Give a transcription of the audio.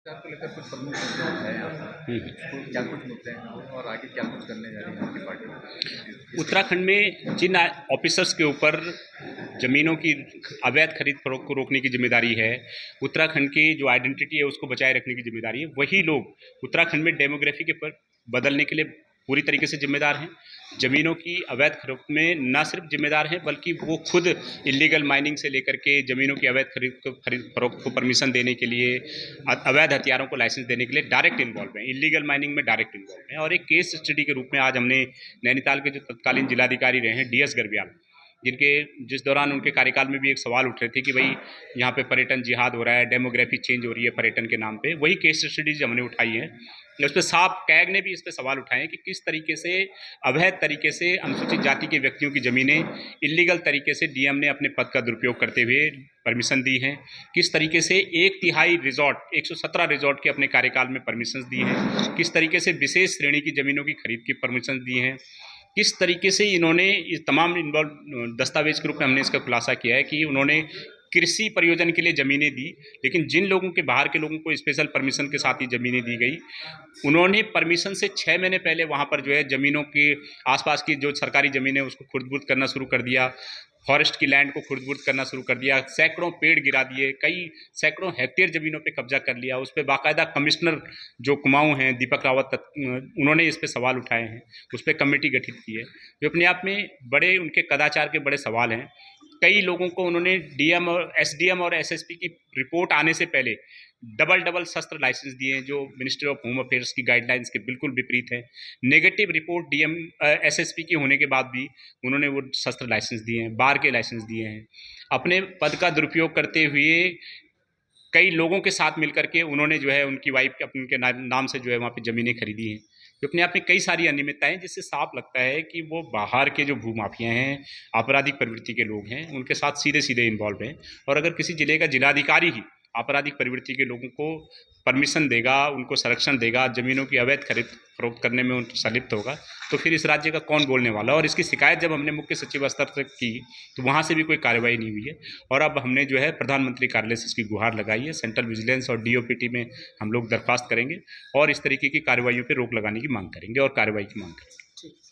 सरकार को लेकर कुछ प्रमुख मुद्दे उठाए आपने, तो क्या कुछ मुद्दे हैं वो और आगे क्या कुछ करने जा रही है आपकी पार्टी? उत्तराखंड में जिन ऑफिसर्स के ऊपर ज़मीनों की अवैध खरीद फरोख्त को रोकने की जिम्मेदारी है, उत्तराखंड की जो आइडेंटिटी है उसको बचाए रखने की जिम्मेदारी है, वही लोग उत्तराखंड में डेमोग्राफी के पर बदलने के लिए पूरी तरीके से जिम्मेदार हैं। ज़मीनों की अवैध खरीद में न सिर्फ जिम्मेदार हैं, बल्कि वो खुद इलीगल माइनिंग से लेकर के ज़मीनों की अवैध खरीद फरोख्त को परमिशन देने के लिए, अवैध हथियारों को लाइसेंस देने के लिए डायरेक्ट इन्वॉल्व हैं, इलीगल माइनिंग में डायरेक्ट इन्वॉल्व हैं। और एक केस स्टडी के रूप में आज हमने नैनीताल के जो तत्कालीन जिलाधिकारी रहे हैं DS गर्ब्याल, जिस दौरान उनके कार्यकाल में भी एक सवाल उठ रहे थे कि भाई यहाँ पे पर्यटन जिहाद हो रहा है, डेमोग्राफी चेंज हो रही है पर्यटन के नाम पे, वही केस स्टडीज हमने उठाई हैं। उस पर साफ कैग ने भी इस पर सवाल उठाए हैं कि किस तरीके से अवैध तरीके से अनुसूचित जाति के व्यक्तियों की ज़मीनें इलीगल तरीके से DM ने अपने पद का दुरुपयोग करते हुए परमिशन दी हैं, किस तरीके से 1/3 रिजॉर्ट 117 रिजॉर्ट के अपने कार्यकाल में परमिशन दी हैं, किस तरीके से विशेष श्रेणी की ज़मीनों की खरीद की परमिशन दी हैं, किस तरीके से इन्होंने इस तमाम इन्वॉल्व दस्तावेज के रूप में हमने इसका खुलासा किया है कि उन्होंने कृषि प्रयोजन के लिए ज़मीनें दी, लेकिन जिन लोगों के बाहर के लोगों को स्पेशल परमिशन के साथ ही ज़मीनें दी गई, उन्होंने परमिशन से 6 महीने पहले वहाँ पर जो है ज़मीनों के आसपास की जो सरकारी ज़मीन है उसको खुर्द-बुर्द करना शुरू कर दिया, फॉरेस्ट की लैंड को खुर्द-बुर्द करना शुरू कर दिया, सैकड़ों पेड़ गिरा दिए, कई सैकड़ों हेक्टेयर ज़मीनों पे कब्जा कर लिया। उस पे बाकायदा कमिश्नर जो कुमाऊँ हैं, दीपक रावत उन्होंने इस पे सवाल उठाए हैं, उस पे कमेटी गठित की है, जो अपने आप में बड़े उनके कदाचार के बड़े सवाल हैं। कई लोगों को उन्होंने DM और SDM और SSP की रिपोर्ट आने से पहले डबल शस्त्र लाइसेंस दिए हैं, जो मिनिस्ट्री ऑफ होम अफेयर्स की गाइडलाइंस के बिल्कुल विपरीत है। नेगेटिव रिपोर्ट DM SSP की होने के बाद भी उन्होंने वो शस्त्र लाइसेंस दिए हैं, बार के लाइसेंस दिए हैं। अपने पद का दुरुपयोग करते हुए कई लोगों के साथ मिलकर के उन्होंने जो है उनकी वाइफ के उनके नाम से जो है वहाँ पे ज़मीनें खरीदी हैं, जो अपने आप में कई सारी अनियमितताएं, जिससे साफ लगता है कि वो बाहर के जो भूमाफिया हैं, आपराधिक प्रवृत्ति के लोग हैं, उनके साथ सीधे सीधे इन्वॉल्व हैं। और अगर किसी जिले का जिलाधिकारी ही आपराधिक प्रवृत्ति के लोगों को परमिशन देगा, उनको संरक्षण देगा, ज़मीनों की अवैध खरीद फरोख्त करने में उन संलिप्त होगा, तो फिर इस राज्य का कौन बोलने वाला। और इसकी शिकायत जब हमने मुख्य सचिव स्तर तक की तो वहाँ से भी कोई कार्रवाई नहीं हुई है। और अब हमने जो है प्रधानमंत्री कार्यालय से इसकी गुहार लगाई है, सेंट्रल विजिलेंस और DOPT में हम लोग दरख्वास्त करेंगे और इस तरीके की कार्रवाइयों पर रोक लगाने की मांग करेंगे और कार्रवाई की मांग करेंगे।